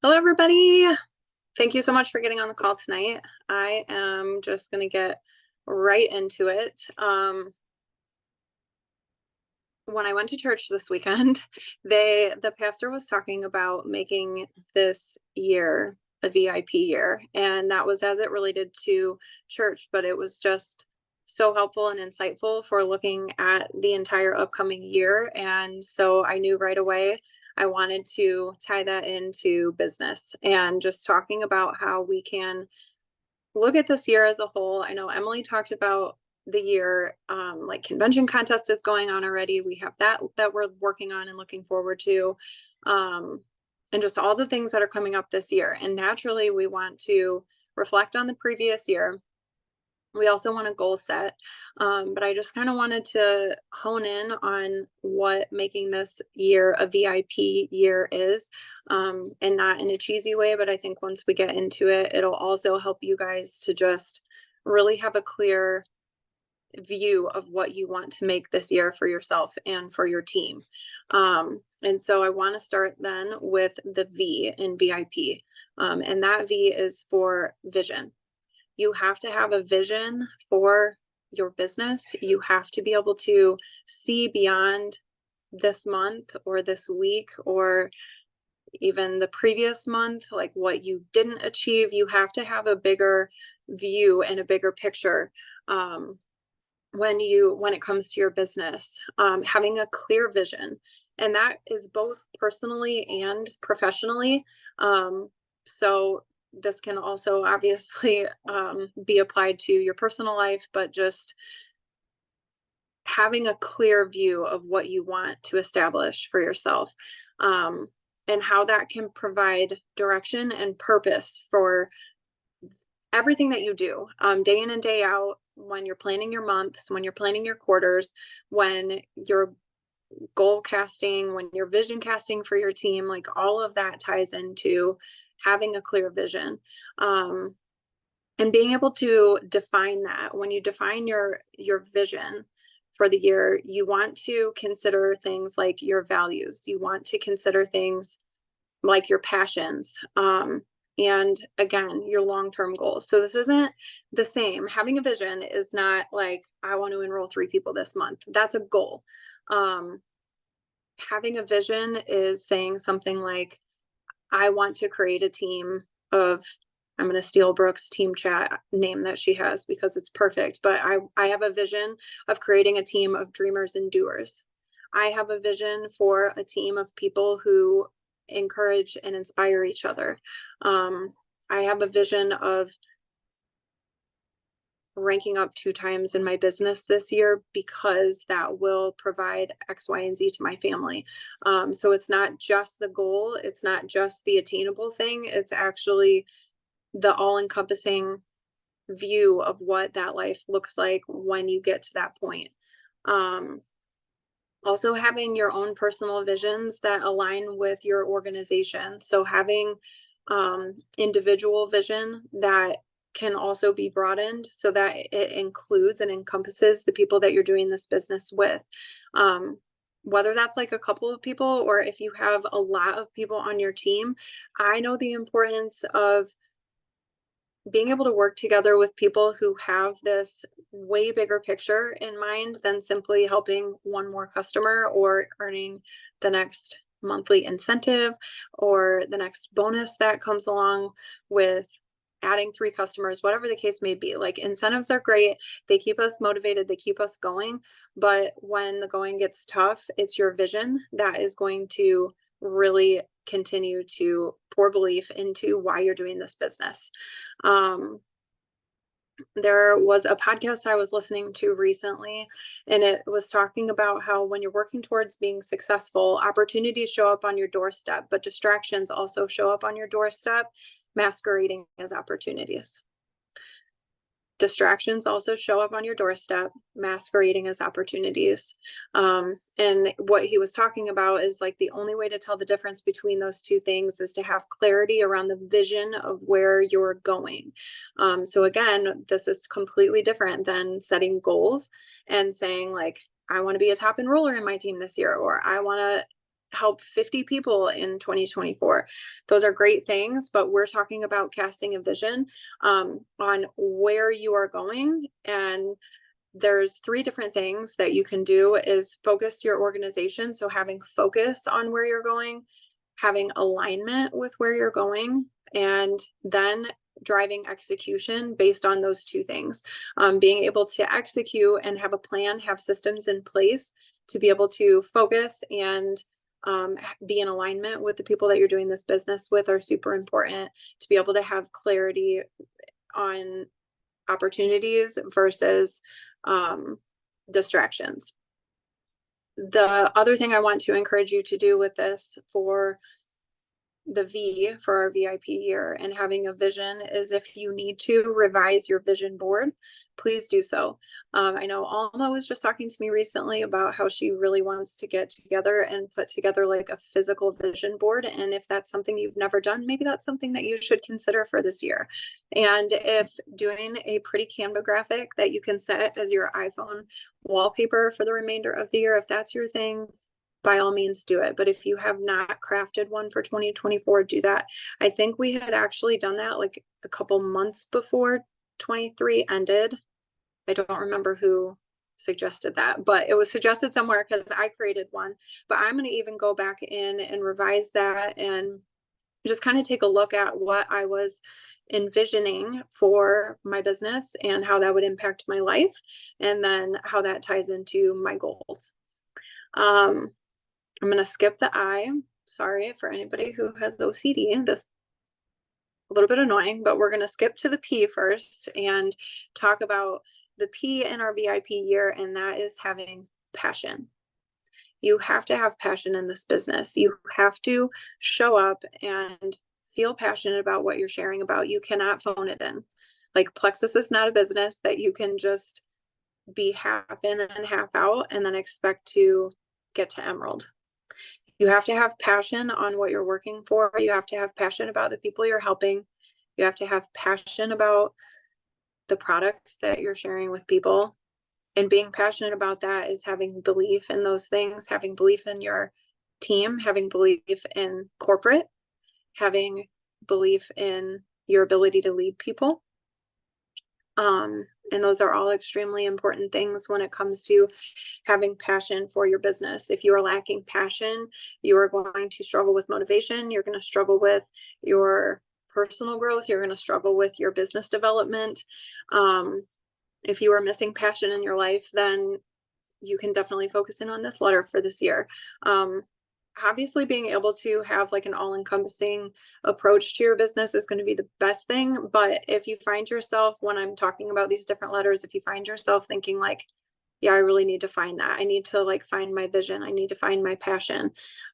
Hello, everybody. Thank you so much for getting on the call tonight. I am just going to get right into it. When I went to church this weekend, the pastor was talking about making this year a VIP year, and that was as it related to church, but it was just so helpful and insightful for looking at the entire upcoming year. And so I knew right away I wanted to tie that into business and just talking about how we can look at this year as a whole. I know Emily talked about the year, like convention contest is going on already. We have that we're working on and looking forward to, and just all the things that are coming up this year. And naturally, we want to reflect on the previous year. We also want a goal set, but I just kind of wanted to hone in on what making this year a VIP year is, and not in a cheesy way, but I think once we get into it, it'll also help you guys to just really have a clear view of what you want to make this year for yourself and for your team. And so I want to start then with the V in VIP, and that V is for vision. You have to have a vision for your business. You have to be able to see beyond this month or this week or even the previous month, like what you didn't achieve. You have to have a bigger view and a bigger picture, when it comes to your business, having a clear vision, and that is both personally and professionally. So this can also obviously be applied to your personal life, but just having a clear view of what you want to establish for yourself, and how that can provide direction and purpose for everything that you do, day in and day out, when you're planning your months, when you're planning your quarters, when you're goal casting, when you're vision casting for your team. Like all of that ties into having a clear vision, and being able to define that. When you define your vision for the year, you want to consider things like your values. You want to consider things like your passions, and again, your long-term goals. So this isn't the same. Having a vision is not like, I want to enroll 3 people this month. That's a goal. Having a vision is saying something like, I want to create a team of, I'm going to steal Brooke's team chat name that she has because it's perfect, but I have a vision of creating a team of dreamers and doers. I have a vision for a team of people who encourage and inspire each other. I have a vision of ranking up 2 times in my business this year because that will provide X, Y, and Z to my family. So it's not just the goal. It's not just the attainable thing. It's actually the all-encompassing view of what that life looks like when you get to that point. Also having your own personal visions that align with your organization. So having individual vision that can also be broadened so that it includes and encompasses the people that you're doing this business with. Whether that's like a couple of people or if you have a lot of people on your team, I know the importance of being able to work together with people who have this way bigger picture in mind than simply helping one more customer or earning the next monthly incentive or the next bonus that comes along with adding 3 customers, whatever the case may be. Like, incentives are great. They keep us motivated. They keep us going. But when the going gets tough, it's your vision that is going to really continue to pour belief into why you're doing this business. There was a podcast I was listening to recently, and it was talking about how when you're working towards being successful, opportunities show up on your doorstep, but distractions also show up on your doorstep, masquerading as opportunities. Distractions also show up on your doorstep, masquerading as opportunities. And what he was talking about is like the only way to tell the difference between those 2 things is to have clarity around the vision of where you're going. So again, this is completely different than setting goals and saying like, I want to be a top enroller in my team this year, or I want to help 50 people in 2024. Those are great things, but we're talking about casting a vision on where you are going. And there's 3 different things that you can do is focus your organization. So having focus on where you're going, having alignment with where you're going, and then driving execution based on those 2 things. Being able to execute and have a plan, have systems in place to be able to focus and be in alignment with the people that you're doing this business with are super important to be able to have clarity on opportunities versus distractions. The other thing I want to encourage you to do with this for the V for our VIP year and having a vision is if you need to revise your vision board, please do so. I know Alma was just talking to me recently about how she really wants to get together and put together like a physical vision board. And if that's something you've never done, maybe that's something that you should consider for this year. And if doing a pretty Canva graphic that you can set as your iPhone wallpaper for the remainder of the year, if that's your thing, by all means do it. But if you have not crafted one for 2024, do that. I think we had actually done that like a couple months before 23 ended. I don't remember who suggested that, but it was suggested somewhere because I created one. But I'm going to even go back in and revise that and just kind of take a look at what I was envisioning for my business and how that would impact my life, and then how that ties into my goals. I'm going to skip the I. Sorry for anybody who has OCD. This a little bit annoying, but we're going to skip to the P first and talk about the P in our VIP year, and that is having passion. You have to have passion in this business. You have to show up and feel passionate about what you're sharing about. You cannot phone it in. Like Plexus is not a business that you can just be half in and half out and then expect to get to Emerald. You have to have passion on what you're working for. You have to have passion about the people you're helping. You have to have passion about the products that you're sharing with people. And being passionate about that is having belief in those things, having belief in your team, having belief in corporate, having belief in your ability to lead people. And those are all extremely important things when it comes to having passion for your business. If you are lacking passion, you are going to struggle with motivation. You're going to struggle with your personal growth. You're going to struggle with your business development. If you are missing passion in your life, then you can definitely focus in on this letter for this year. Obviously, being able to have like an all-encompassing approach to your business is going to be the best thing. But if you find yourself, when I'm talking about these different letters, if you find yourself thinking like, yeah, I really need to find that. I need to like find my vision. I need to find my passion.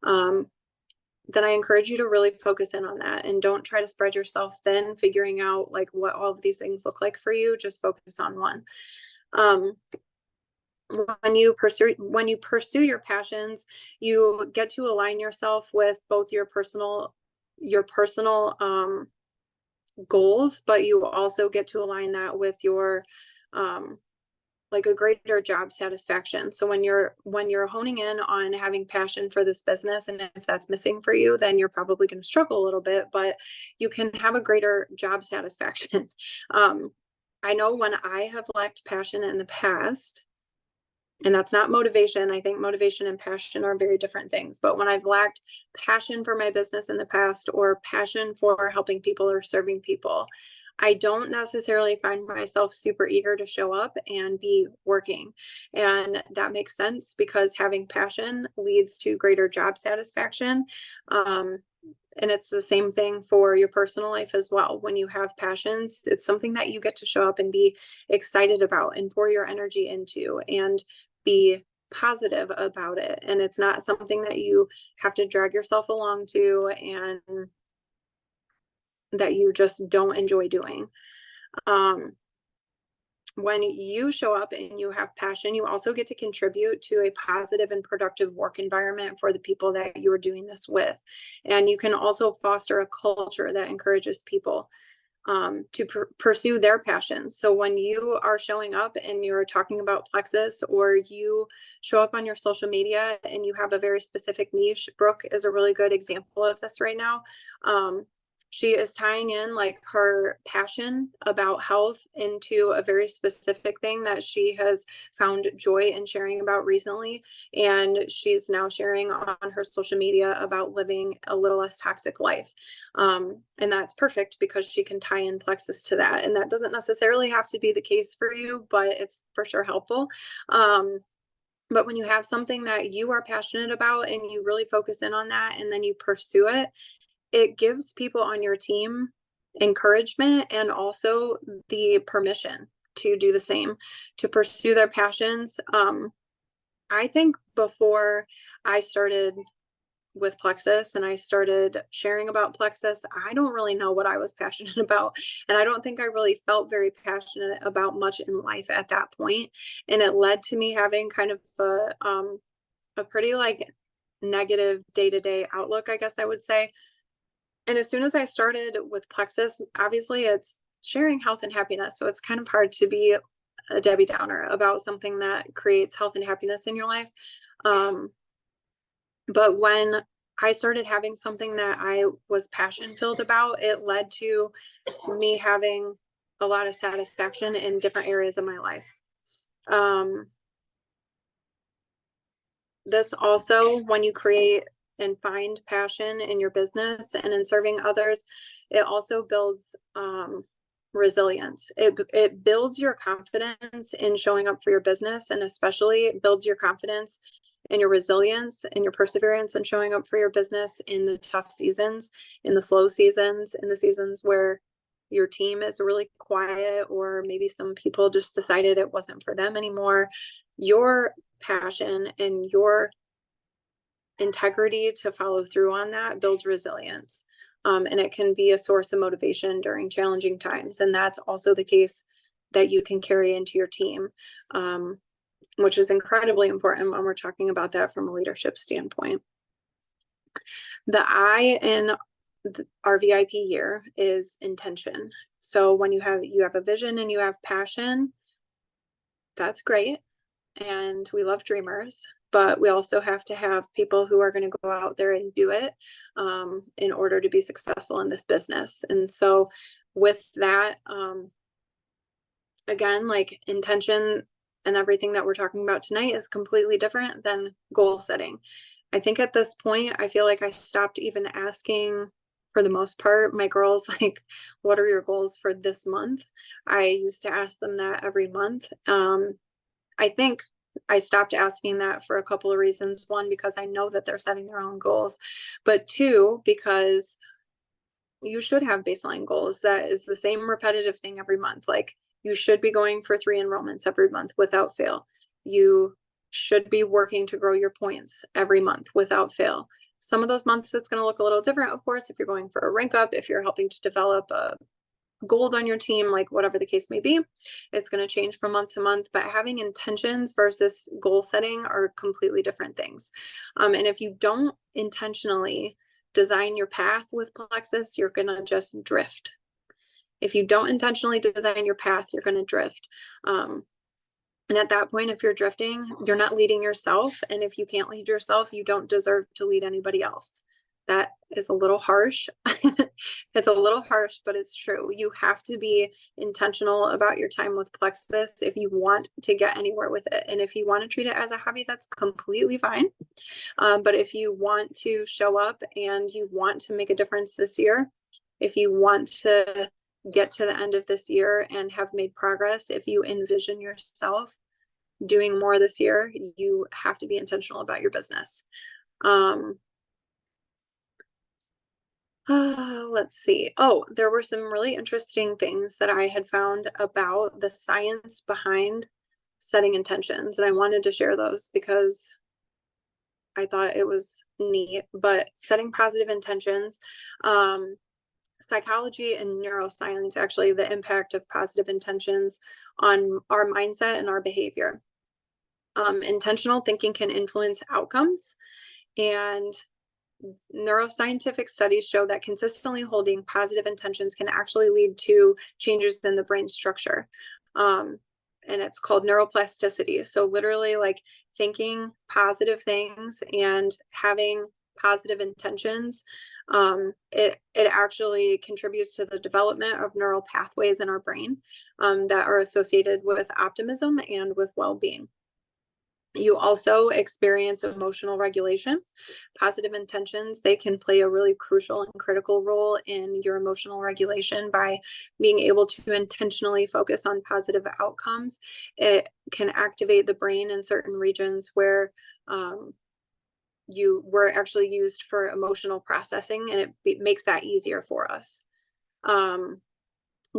Then I encourage you to really focus in on that and don't try to spread yourself thin, figuring out like what all of these things look like for you. Just focus on one. When you pursue your passions, you get to align yourself with both your personal goals, but you also get to align that with your like a greater job satisfaction. So when you're honing in on having passion for this business, and if that's missing for you, then you're probably going to struggle a little bit, but you can have a greater job satisfaction. I know when I have lacked passion in the past, and that's not motivation. I think motivation and passion are very different things. But when I've lacked passion for my business in the past, or passion for helping people or serving people, I don't necessarily find myself super eager to show up and be working. And that makes sense because having passion leads to greater job satisfaction. And it's the same thing for your personal life as well. When you have passions, it's something that you get to show up and be excited about and pour your energy into and be positive about it. And it's not something that you have to drag yourself along to and that you just don't enjoy doing. When you show up and you have passion, you also get to contribute to a positive and productive work environment for the people that you are doing this with. And you can also foster a culture that encourages people. to pursue their passions. So when you are showing up and you're talking about plexus, or you show up on your social media and you have a very specific niche, Brooke is a really good example of this right now. She is tying in like her passion about health into a very specific thing that she has found joy in sharing about recently. And she's now sharing on her social media about living a little less toxic life. And that's perfect because she can tie in plexus to that. And that doesn't necessarily have to be the case for you, but it's for sure helpful. But when you have something that you are passionate about and you really focus in on that and then you pursue it, it gives people on your team encouragement and also the permission to do the same, to pursue their passions. I think before I started with plexus and I started sharing about plexus, I don't really know what I was passionate about. And I don't think I really felt very passionate about much in life at that point. And it led to me having kind of a pretty like negative day-to-day outlook, I guess I would say. And as soon as I started with plexus, obviously it's sharing health and happiness. So it's kind of hard to be a Debbie Downer about something that creates health and happiness in your life. But when I started having something that I was passion filled about, it led to me having a lot of satisfaction in different areas of my life. This also, when you create and find passion in your business and in serving others, it also builds resilience. It builds your confidence in showing up for your business, and especially builds your confidence and your resilience and your perseverance and showing up for your business in the tough seasons, in the slow seasons, in the seasons where your team is really quiet, or maybe some people just decided it wasn't for them anymore. Your passion and your integrity to follow through on that builds resilience. And it can be a source of motivation during challenging times. And that's also the case that you can carry into your team, which is incredibly important when we're talking about that from a leadership standpoint. The I in our VIP year is intention. So when you have a vision and you have passion, that's great. And we love dreamers, but we also have to have people who are going to go out there and do it in order to be successful in this business. And so with that, again, like intention and everything that we're talking about tonight is completely different than goal setting. I think at this point, I feel like I stopped even asking, for the most part, my girls, like, what are your goals for this month? I used to ask them that every month. I think I stopped asking that for a couple of reasons. One, because I know that they're setting their own goals, but two, because you should have baseline goals. That is the same repetitive thing every month. Like, you should be going for 3 enrollments every month without fail. You should be working to grow your points every month without fail. Some of those months it's going to look a little different, of course, if you're going for a rank up, if you're helping to develop a gold on your team, like whatever the case may be, it's going to change from month to month. But having intentions versus goal setting are completely different things. And if you don't intentionally design your path with plexus, you're going to just drift. If you don't intentionally design your path, you're going to drift. And at that point, if you're drifting, you're not leading yourself. And if you can't lead yourself, you don't deserve to lead anybody else. That is a little harsh. It's a little harsh, but it's true. You have to be intentional about your time with plexus if you want to get anywhere with it. And if you want to treat it as a hobby, that's completely fine. But if you want to show up and you want to make a difference this year, if you want to get to the end of this year and have made progress, if you envision yourself doing more this year, you have to be intentional about your business. Let's see. Oh, there were some really interesting things that I had found about the science behind setting intentions, and I wanted to share those because I thought it was neat. But setting positive intentions, psychology and neuroscience, actually, the impact of positive intentions on our mindset and our behavior. Intentional thinking can influence outcomes, and neuroscientific studies show that consistently holding positive intentions can actually lead to changes in the brain structure. And it's called neuroplasticity. So literally like thinking positive things and having positive intentions, it actually contributes to the development of neural pathways in our brain that are associated with optimism and with well-being. You also experience emotional regulation. Positive intentions, they can play a really crucial and critical role in your emotional regulation by being able to intentionally focus on positive outcomes. It can activate the brain in certain regions where you were actually used for emotional processing, and it makes that easier for us.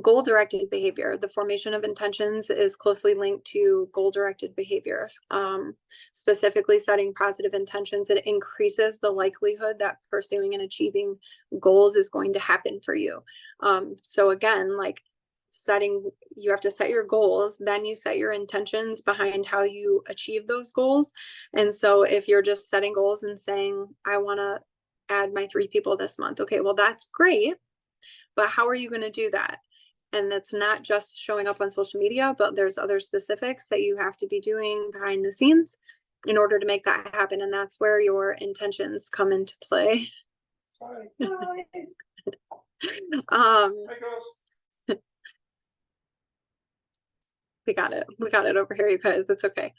Goal-directed behavior. The formation of intentions is closely linked to goal-directed behavior. Specifically setting positive intentions, it increases the likelihood that pursuing and achieving goals is going to happen for you. So again, like you have to set your goals, then you set your intentions behind how you achieve those goals. And so if you're just setting goals and saying, I want to add my 3 people this month, okay, well, that's great, but how are you going to do that? And that's not just showing up on social media, but there's other specifics that you have to be doing behind the scenes in order to make that happen. And that's where your intentions come into play. We got it over here, you guys. It's okay.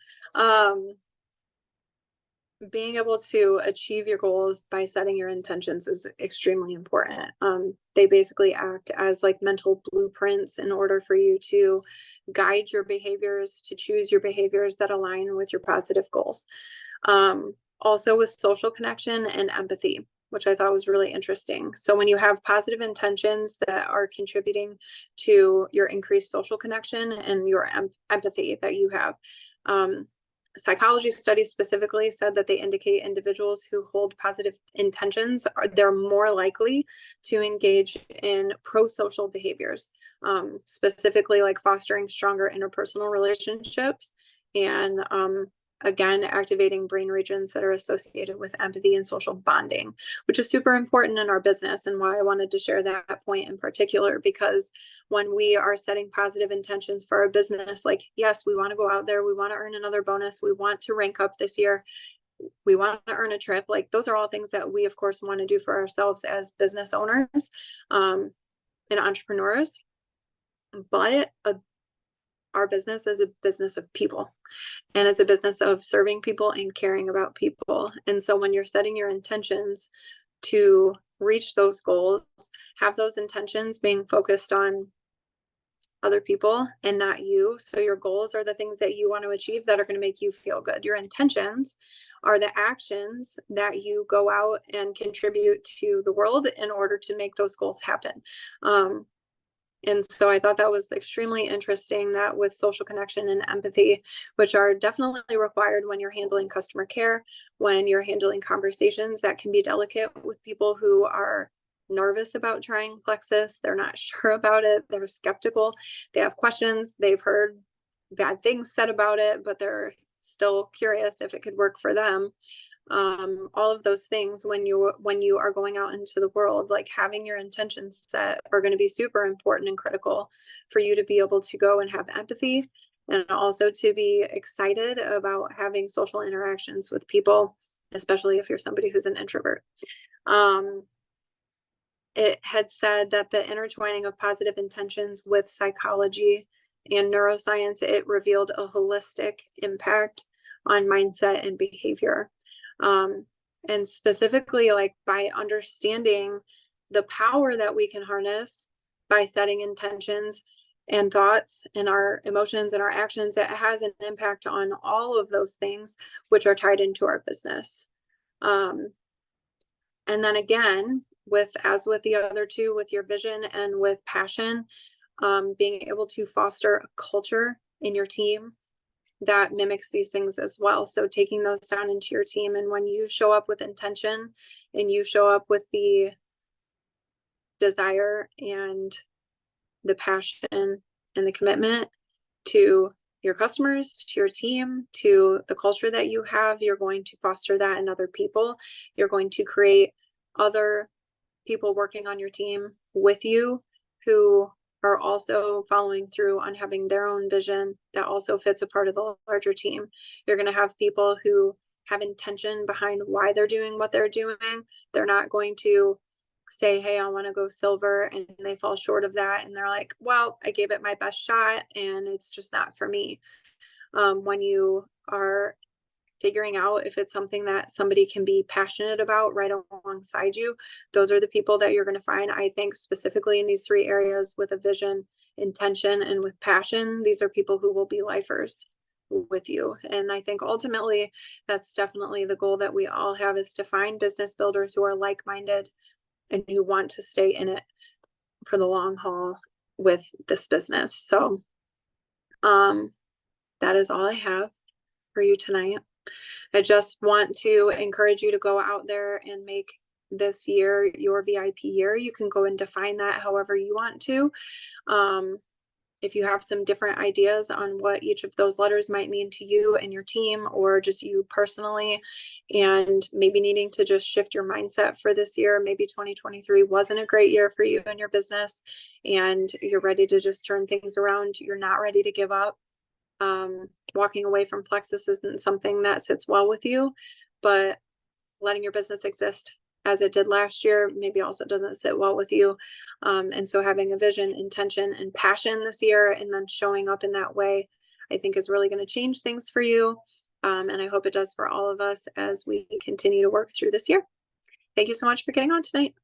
Being able to achieve your goals by setting your intentions is extremely important. They basically act as like mental blueprints in order for you to guide your behaviors, to choose your behaviors that align with your positive goals. Also with social connection and empathy, which I thought was really interesting. So when you have positive intentions that are contributing to your increased social connection and your empathy that you have, psychology studies specifically said that they indicate individuals who hold positive intentions they're more likely to engage in pro-social behaviors, specifically like fostering stronger interpersonal relationships and again, activating brain regions that are associated with empathy and social bonding, which is super important in our business, and why I wanted to share that point in particular, because when we are setting positive intentions for our business, like, yes, we want to go out there, we want to earn another bonus, we want to rank up this year, we want to earn a trip, like those are all things that we of course want to do for ourselves as business owners and entrepreneurs, but our business is a business of people. And it's a business of serving people and caring about people. And so when you're setting your intentions to reach those goals, have those intentions being focused on other people and not you. So your goals are the things that you want to achieve that are going to make you feel good. Your intentions are the actions that you go out and contribute to the world in order to make those goals happen. And so I thought that was extremely interesting, that with social connection and empathy, which are definitely required when you're handling customer care, when you're handling conversations that can be delicate with people who are nervous about trying Plexus, they're not sure about it, they're skeptical, they have questions, they've heard bad things said about it, but they're still curious if it could work for them. All of those things when you are going out into the world, like having your intentions set are going to be super important and critical for you to be able to go and have empathy, and also to be excited about having social interactions with people, especially if you're somebody who's an introvert. It had said that the intertwining of positive intentions with psychology and neuroscience, it revealed a holistic impact on mindset and behavior. And specifically, like by understanding the power that we can harness by setting intentions and thoughts and our emotions and our actions, it has an impact on all of those things which are tied into our business. And then again, as with the other two, with your vision and with passion, being able to foster a culture in your team that mimics these things as well. So taking those down into your team, and when you show up with intention and you show up with the desire and the passion and the commitment to your customers, to your team, to the culture that you have. You're going to foster that in other people. You're going to create other people working on your team with you who are also following through on having their own vision that also fits a part of the larger team. You're going to have people who have intention behind why they're doing what they're doing. They're not going to say, hey, I want to go silver, and they fall short of that. And they're like, well, I gave it my best shot and it's just not for me. When you are figuring out if it's something that somebody can be passionate about right alongside you, those are the people that you're going to find. I think specifically in these 3 areas, with a vision, intention, and with passion, these are people who will be lifers with you. And I think ultimately that's definitely the goal that we all have, is to find business builders who are like-minded and who want to stay in it for the long haul with this business. So that is all I have for you tonight. I just want to encourage you to go out there and make this year your VIP year. You can go and define that however you want to. If you have some different ideas on what each of those letters might mean to you and your team, or just you personally, and maybe needing to just shift your mindset for this year, maybe 2023 wasn't a great year for you and your business, and you're ready to just turn things around. You're not ready to give up. Walking away from Plexus isn't something that sits well with you, but letting your business exist as it did last year maybe also doesn't sit well with you. And so having a vision, intention, and passion this year, and then showing up in that way, I think is really going to change things for you. And I hope it does for all of us as we continue to work through this year. Thank you so much for getting on tonight.